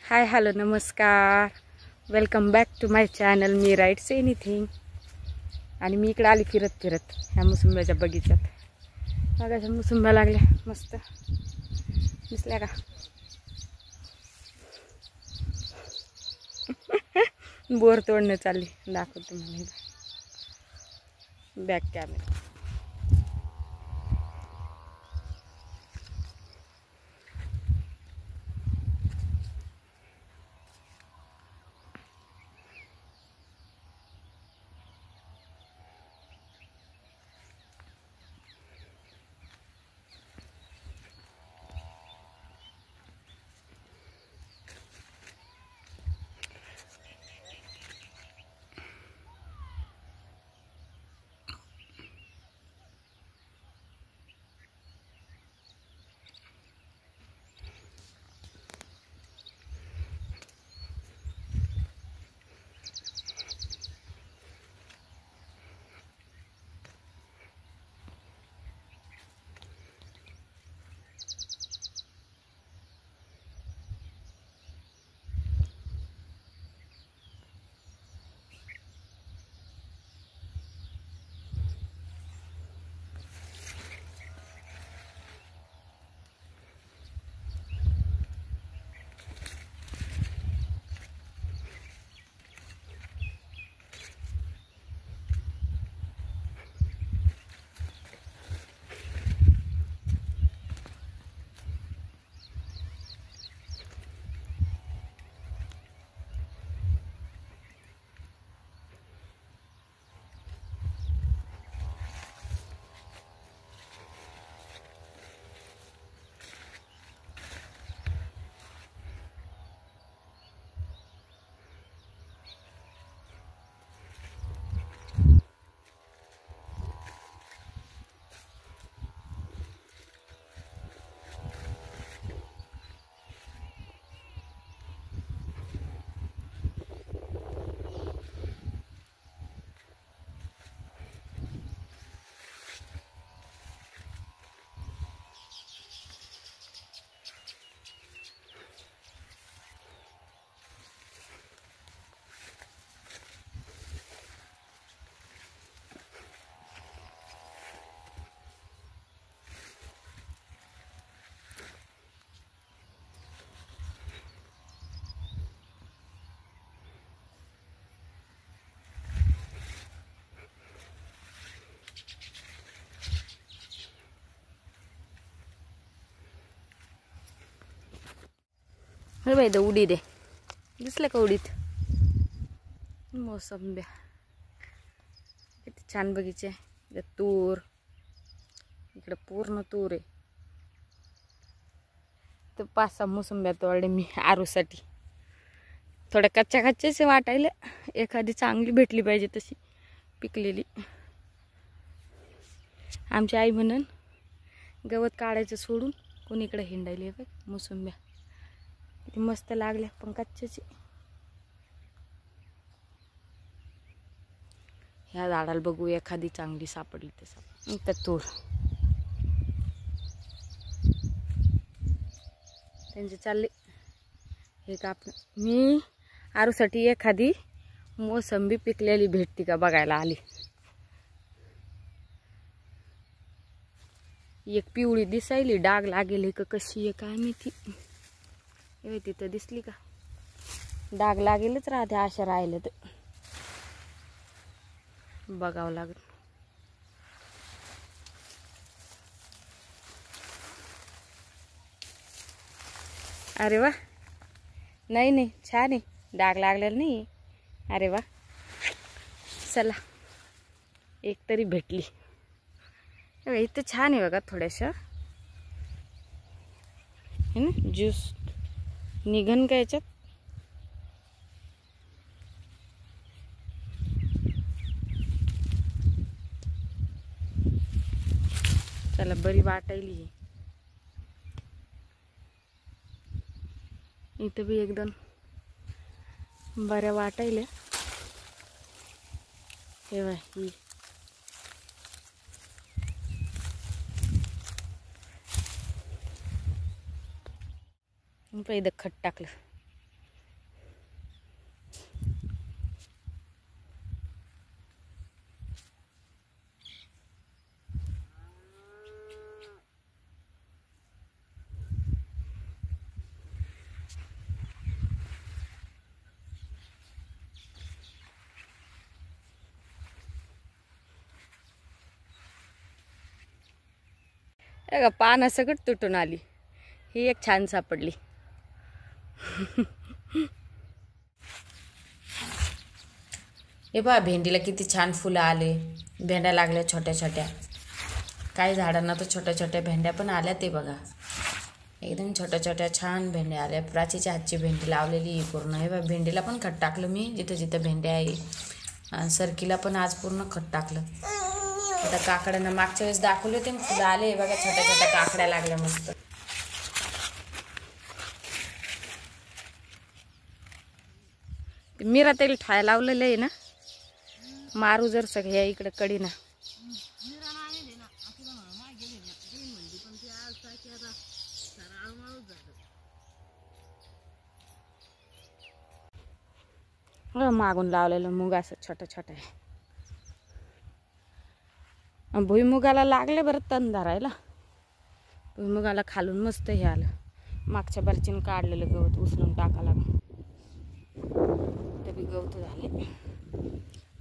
हाय hello नमस्कार, welcome back to my channel. मी writes anything. आणि मी इकडे आली फिरत फिरत ह्या मोसंब्याच्या बगीच्यात. बघा ह्या मोसंब्या लागल्या मस्त, दिसल्या का? बोर तोडणं चालली, दाखवते मला बॅक कॅमेरा. हे बाई द उडीद आहे, दिसलं का उडीद? मोसंब्या किती छान बगीचे आहे. तूर इकडे पूर्ण तूर आहे. तर 5-6 मोसंब्या तोडले मी आरूसाठी. थोड्या कच्च्या कच्च्याच वाटायला, एखादी चांगली भेटली पाहिजे तशी पिकलेली. आमची आई म्हणून गवत काढायचं सोडून कोणीकडे हिंडायले बघ. मोसंब्या किती मस्त लागल्या, पण कच्च्याची. ह्या झाडाला बघू एखादी चांगली सापडली तर तूर. त्यांचे चालले हे कापणं. मी आरूसाठी एखादी मोसंबी पिकलेली भेटती का बघायला आली. एक पिवळी दिसायली, डाग लागेल का कशी आहे काय माहिती. तिथं दिसली का? डाग लागेलच राहते अशा राहिलं तर बघावं लागेल. अरे वा, नाही नाही छान आहे, डाग लागलेला नाही. अरे वा, चला एक तरी भेटली. इथं छान आहे बघा, थोड्याशा है ना. ज्यूस निघन का याच्यात? चला बरी वाटायली. इथं बी एकदम बऱ्या वाटायल्या. हे बाय ही पहिलं खत टाकलं. का पानं सगळं तुटून आली. ही एक छान सापडली. हे पहा भेंडीला किती छान फुलं आले. भेंड्या लागल्या छोट्या छोट्या. काही झाडांना तर छोट्या छोट्या भेंड्या पण आल्या. ते बघा एकदम छोट्या छोट्या छान भेंड्या आल्या. प्राचीच्या हातची भेंडी लावलेली पूर्ण. हे बघा भेंडीला पण खत टाकलं मी जिथं जिथं भेंड्या आहे. आणि सरकीला पण आज पूर्ण खत टाकलं. आता काकड्यांना मागच्या वेळेस दाखवले होते फुलं आले. हे बघा छोट्या छोट्या काकड्या लागल्या मस्त. मिरा तेल ठाय लावलेलं आहे ना. मारू जर सगळ्या इकडे कडी ना. मागून लावलेलं मूग असं छोटं छोटं आहे. भुईमुगाला लागले बरं तण धरायला. भुईमुगाला खालून मस्त हे आलं. मागच्या बारचीनं काढलेलं गवत उचलून टाका लागलं. ते बी गवत झाले.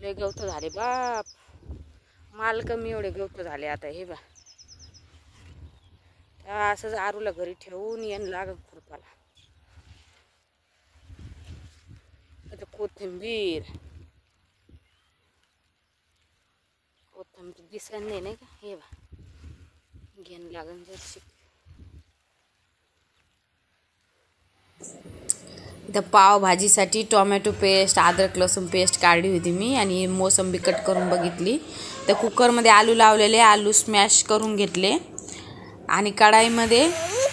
लय गवत झाले बाप. माल कमी एवढे गवत झाले आता. हे बा असंच आरूला घरी ठेवून येण लागत खुरपाला. आता कोथिंबीर दिसत नाही का. हे बा घेण लागन जरशी. इथं पावभाजीसाठी टोमॅटो पेस्ट अद्रक लसूण पेस्ट काढली होती मी. आणि मोसंबी कट करून बघितली. तर कुकरमध्ये आलू लावलेले. आलू स्मॅश करून घेतले. आणि कढाईमध्ये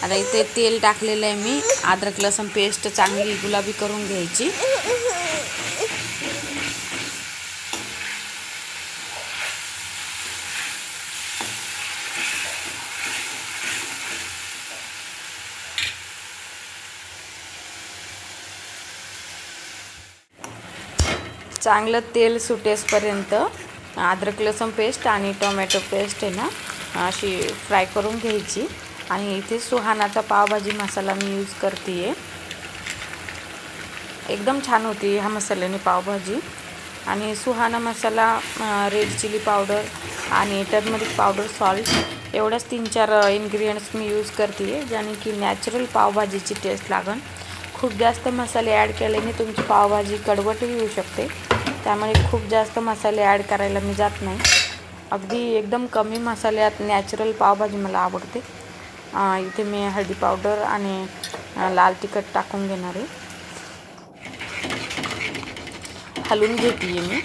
आता इथे तेल टाकलेलं आहे मी. अद्रक लसूण पेस्ट चांगली गुलाबी करून घ्यायची. चांगलं तेल सुटेसपर्यंत अद्रक लसूण पेस्ट आणि टोमॅटो पेस्ट आहे ना अशी फ्राय करून घ्यायची. आणि इथे सुहानाचा पावभाजी मसाला मी यूज करते आहे. एकदम छान होती ह्या मसाल्याने पावभाजी. आणि सुहाना मसाला, रेड चिली पावडर आणि टर्मरिक पावडर, सॉल्ट एवढ्याच 3-4 इन्ग्रेडियंट्स मी यूज करते आहे. ज्याने की नॅचरल पावभाजीची टेस्ट लागन. खूप जास्त मसाले ॲड केल्याने तुमची पावभाजी कडवटही होऊ शकते. त्यामुळे खूप जास्त मसाले ॲड करायला मी जात नाही. अगदी एकदम कमी मसाल्यात नॅचरल पावभाजी मला आवडते. इथे मी हळदी पावडर आणि लाल तिखट टाकून घेणार आहे. हलवून घेते मी.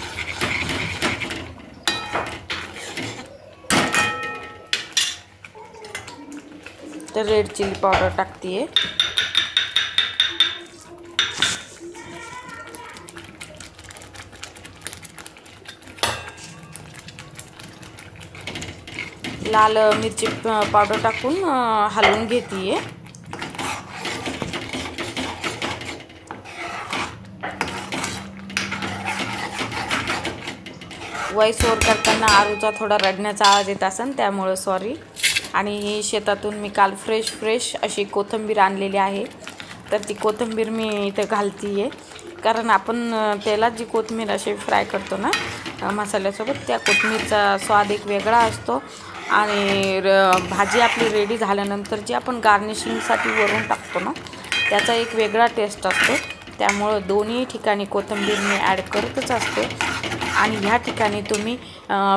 तर रेड चिली पावडर टाकते आहे. लाल मिरची पावडर टाकून हलवून घेते. वॉइस ओव्हर करताना आरूचा थोडा रडण्याचा आवाज येत असेल त्यामुळं सॉरी. आणि शेतातून मी काल फ्रेश अशी कोथिंबीर आणलेली आहे. तर ती कोथिंबीर मी इथं घालते आहे. कारण आपण तेलात जी कोथिंबीर अशी फ्राय करतो ना मसाल्यासोबत, त्या कोथिंबीरचा स्वाद एक वेगळा असतो. आणि भाजी आपली रेडी झाल्यानंतर जी आपण गार्निशिंगसाठी वरून टाकतो ना त्याचा एक वेगळा टेस्ट असतो. त्यामुळं दोन्ही ठिकाणी कोथिंबीर मी ॲड करतच असते. आणि ह्या ठिकाणी तुम्ही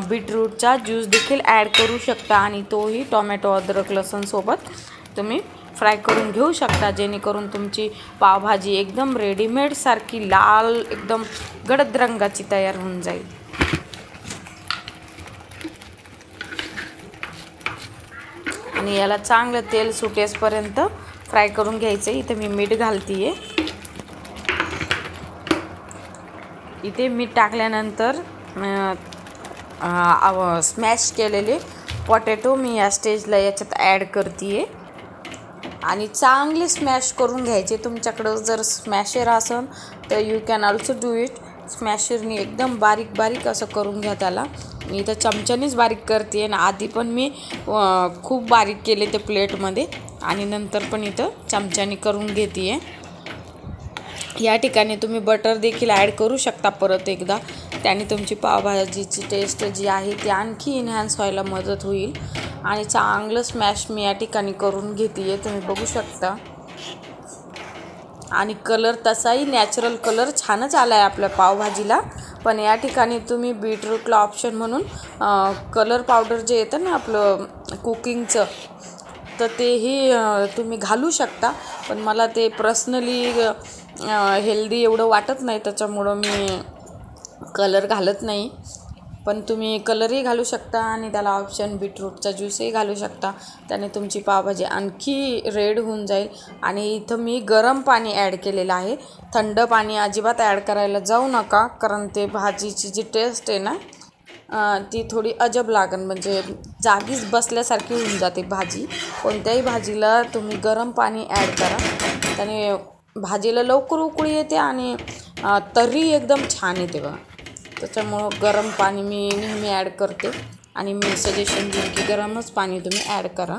बीटरूटचा ज्यूस देखील ॲड करू शकता. आणि तोही टोमॅटो अद्रक लसूणसोबत तुम्ही फ्राय करून घेऊ शकता. जेणेकरून तुमची पावभाजी एकदम रेडीमेडसारखी लाल एकदम गडद रंगाची तयार होऊन जाईल. आणि याला चांगलं तेल सुटेसपर्यंत फ्राय करून घ्यायचं. इथे मी मीठ घालते आहे. इथे मीठ टाकल्यानंतर स्मॅश केलेले पोटॅटो मी या स्टेजला याच्यात ॲड करते आहे. आणि चांगले स्मॅश करून घ्यायचे. तुमच्याकडं जर स्मॅशर असेल तर you can also do it. स्मॅशरनी एकदम बारीक असं करून घ्या त्याला. मी इथं चमच्यानेच बारीक करते आणि आधी पण मी खूप बारीक केले ते प्लेटमध्ये. आणि नंतर पण इथं चमच्याने करून घेते आहे. या ठिकाणी तुम्ही बटर देखील ॲड करू शकता परत एकदा. त्याने तुमची पावभाजीची टेस्ट जी आहे ती आणखी इन्हान्स व्हायला मदत होईल. आणि चांगलं स्मॅश मी या ठिकाणी करून घेते आहे, तुम्ही बघू शकता. आणि कलर तसाही नॅचरल कलर छानच आला आहे आपल्या पावभाजीला. पण या ठिकाणी तुम्ही बीटरूटला ऑप्शन म्हणून कलर पावडर जे येतं ना आपलं कुकिंगचं, तर तेही तुम्ही घालू शकता. पण मला ते पर्सनली हेल्दी एवढं वाटत नाही, त्याच्यामुळं मी कलर घालत नाही. पण तुम्ही कलरही घालू शकता आणि त्याला ऑप्शन बीटरूटचा ज्यूसही घालू शकता. त्याने तुमची पावभाजी आणखी रेड होऊन जाईल. आणि इथं मी गरम पाणी ॲड केलेलं आहे. थंड पाणी अजिबात ॲड करायला जाऊ नका, कारण ते भाजीची जी टेस्ट आहे ना ती थोडी अजब लागेल, म्हणजे जागीच बसल्यासारखी होऊन जाते भाजी. कोणत्याही भाजीला तुम्ही गरम पाणी ॲड करा, त्याने भाजीला लवकर उकळी येते आणि तर्री एकदम छान येते बघा. त्याच्यामुळं गरम पाणी मी नेहमी ॲड करते आणि मी सजेशन देईन की गरमच पाणी तुम्ही ॲड करा.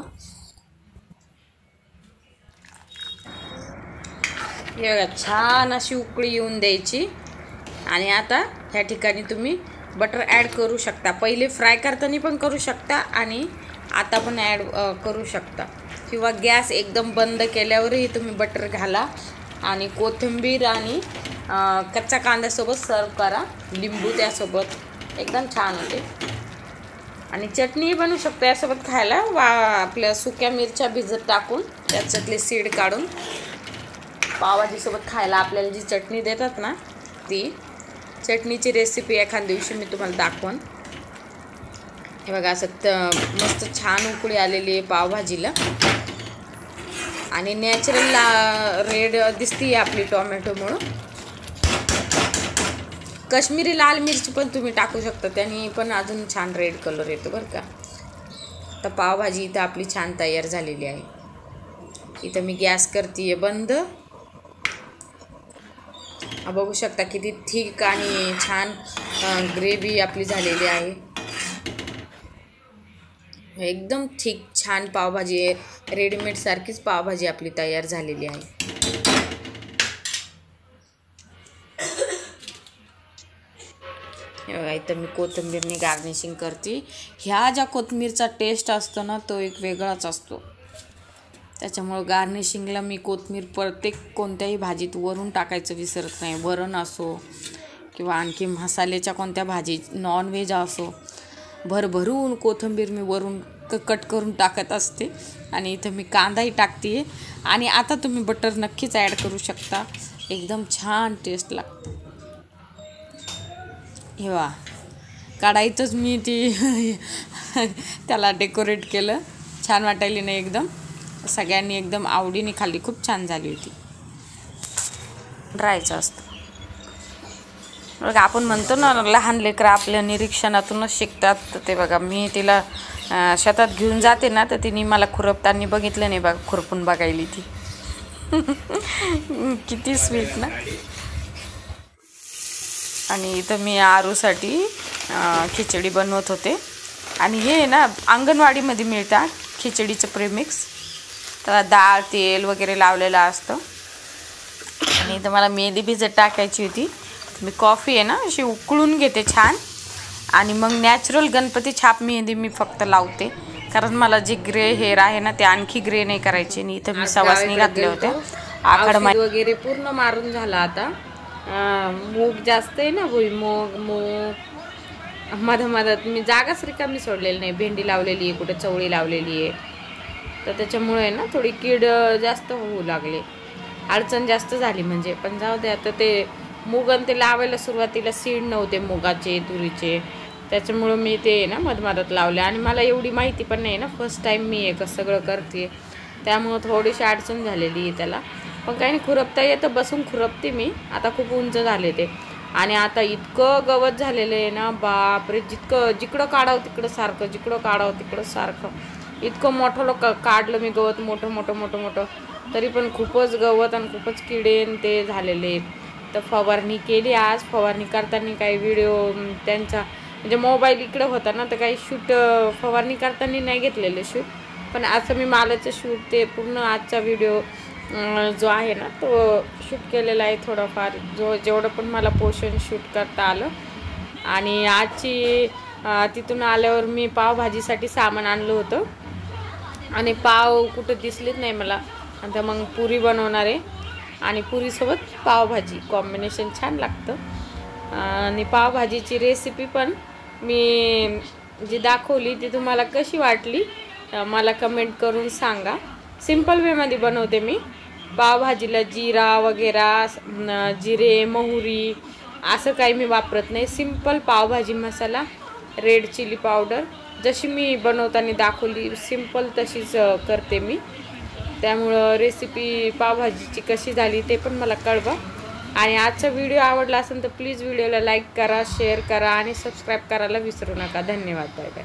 हे बघा छान अशी उकळी येऊन द्यायची. आणि आता ह्या ठिकाणी तुम्ही बटर ॲड करू शकता. पहिले फ्राय करताना पण करू शकता आणि आता पण ॲड करू शकता, किंवा गॅस एकदम बंद केल्यावरही तुम्ही बटर घाला आणि कोथिंबीर आणि कच्चा कांद्यासोबत सर्व करा, लिंबू त्यासोबत एकदम छान होते. आणि चटणी बनवू शकतो यासोबत खायला. आपल्या सुक्या मिरच्या भिजत टाकून त्याच्यातले सीड काढून पावभाजीसोबत खायला आपल्याला जी चटणी देतात ना, ती चटणीची रेसिपी एखाद्या दिवशी मी तुम्हाला दाखवून. हे बघा असं मस्त छान उकळी आलेली आहे पावभाजीला आणि नॅचरल रेड दिसती आपली टोमॅटोमुळं. काश्मीरी लाल मिरची पण तुम्ही टाकू शकता, त्याने पण अजून छान रेड कलर येतो बरं का. तर पावभाजी इथं आपली छान तयार झालेली आहे. इथं मी गॅस करते बंद. बघू शकता किती थिक आणि छान ग्रेव्ही आपली झालेली आहे. एकदम थिक छान पावभाजी आहे. रेडीमेड सारखीच पावभाजी आपली तयार झालेली आहे. इथं मी कोथिंबीरने गार्निशिंग करते. ह्या ज्या कोथिंबीरचा टेस्ट असतो ना, तो एक वेगळाच असतो. त्याच्यामुळं गार्निशिंगला मी कोथिंबीर प्रत्येक कोणत्याही भाजीत वरून टाकायचं विसरत नाही. वरण असो किंवा आणखी मसाल्याच्या कोणत्या भाजी, नॉनव्हेज असो, भरभरून कोथिंबीर मी वरून कट करून टाकत असते. आणि इथं मी कांदाही टाकते. आणि आता तुम्ही बटर नक्कीच ॲड करू शकता, एकदम छान टेस्ट लागतं. हे वा, कढाईतच मी ती त्याला डेकोरेट केलं, छान वाटायली नाही एकदम. सगळ्यांनी एकदम आवडीने खाल्ली, खूप छान झाली होती. ड्रायचं असतं बघा. आपण म्हणतो ना लहान लेकरं आपल्या निरीक्षणातूनच शिकतात. तर ते बघा, मी तिला शेतात घेऊन जाते ना, तर तिने मला खुरपताना बघितलं नाही बघा, खुरपून बघायली ती. किती स्वीट ना. आणि इथं मी आरूसाठी खिचडी बनवत होते. आणि हे ना अंगणवाडीमध्ये मिळतात खिचडीचं प्रेमिक्स, त्याला डाळ तेल वगैरे लावलेलं असतं. आणि इथं मला मेहंदी भिजत टाकायची होती. मी कॉफी आहे ना अशी उकळून घेते छान, आणि मग नॅचरल गणपती छाप मेहंदी मी फक्त लावते, कारण मला जे ग्रे हेअर आहे ना ते आणखी ग्रे नाही करायचे. आणि इथं मी सवासणी घातल्या होत्या. आखड वगैरे पूर्ण मारून झाला. आता मूग जास्त आहे ना, भुईमूग मूग मधात मी जागाच रिकामी सोडलेली नाही. भेंडी लावलेली आहे, कुठे चवळी लावलेली आहे, तर त्याच्यामुळे ना थोडी कीड जास्त होऊ लागले, अडचण जास्त झाली म्हणजे. पण जाऊ दे, आता ते मूग आणि ते लावायला सुरुवातीला सीड नव्हते मुगाचे तुरीचे, त्याच्यामुळं मी ते ना मधात लावले. आणि मला एवढी माहिती पण नाही ना, फर्स्ट टाईम मी हे सगळं करते, त्यामुळं थोडीशी अडचण झालेली आहे त्याला. पण काही नाही, खुरपता येतं, बसून खुरपते मी. आता खूप उंच झाले ते. आणि आता इतकं गवत झालेलं आहे ना, बापरे, जिकडं काढावं तिकडं सारखं, जिकडं काढावं तिकडं सारखं. इतकं मोठं काढलं मी गवत, मोठं मोठं मोठं मोठं, तरी पण खूपच गवत आणि खूपच किडे ते झालेले आहेत. तर फवारणी केली आज. फवारणी करताना काही व्हिडिओ त्यांचा म्हणजे मोबाईल इकडं होता ना, तर काही शूट फवारणी करताना नाही घेतलेले शूट. पण असं मी मालाचं शूट ते पूर्ण आजचा व्हिडिओ जो आहे ना तो शूट केलेला आहे थोडंफार, जेवढं पण मला पोर्शन शूट करता आलं. आणि आजची तिथून आल्यावर मी पावभाजीसाठी सामान आणलं होतं आणि पाव कुठं दिसलेच नाही मला. आता मग पुरी बनवणार आहे आणि पुरीसोबत पावभाजी कॉम्बिनेशन छान लागतं. आणि पावभाजीची रेसिपी पण मी जी दाखवली ती तुम्हाला कशी वाटली मला कमेंट करून सांगा. सिंपल वेमध्ये बनवते मी. पावभाजीला जिरा वगैरे जिरे मोहरी असं काही मी वापरत नाही. सिंपल पावभाजी मसाला, रेड चिली पावडर जशी मी बनवताना दाखवली सिंपल तशीच करते मी. त्यामुळं रेसिपी पावभाजीची कशी झाली ते पण मला कळवा. आणि आजचा व्हिडिओ आवडला असेल तर प्लीज व्हिडिओला लाईक करा, शेअर करा आणि सबस्क्राईब करायला विसरू नका. धन्यवाद. Bye bye.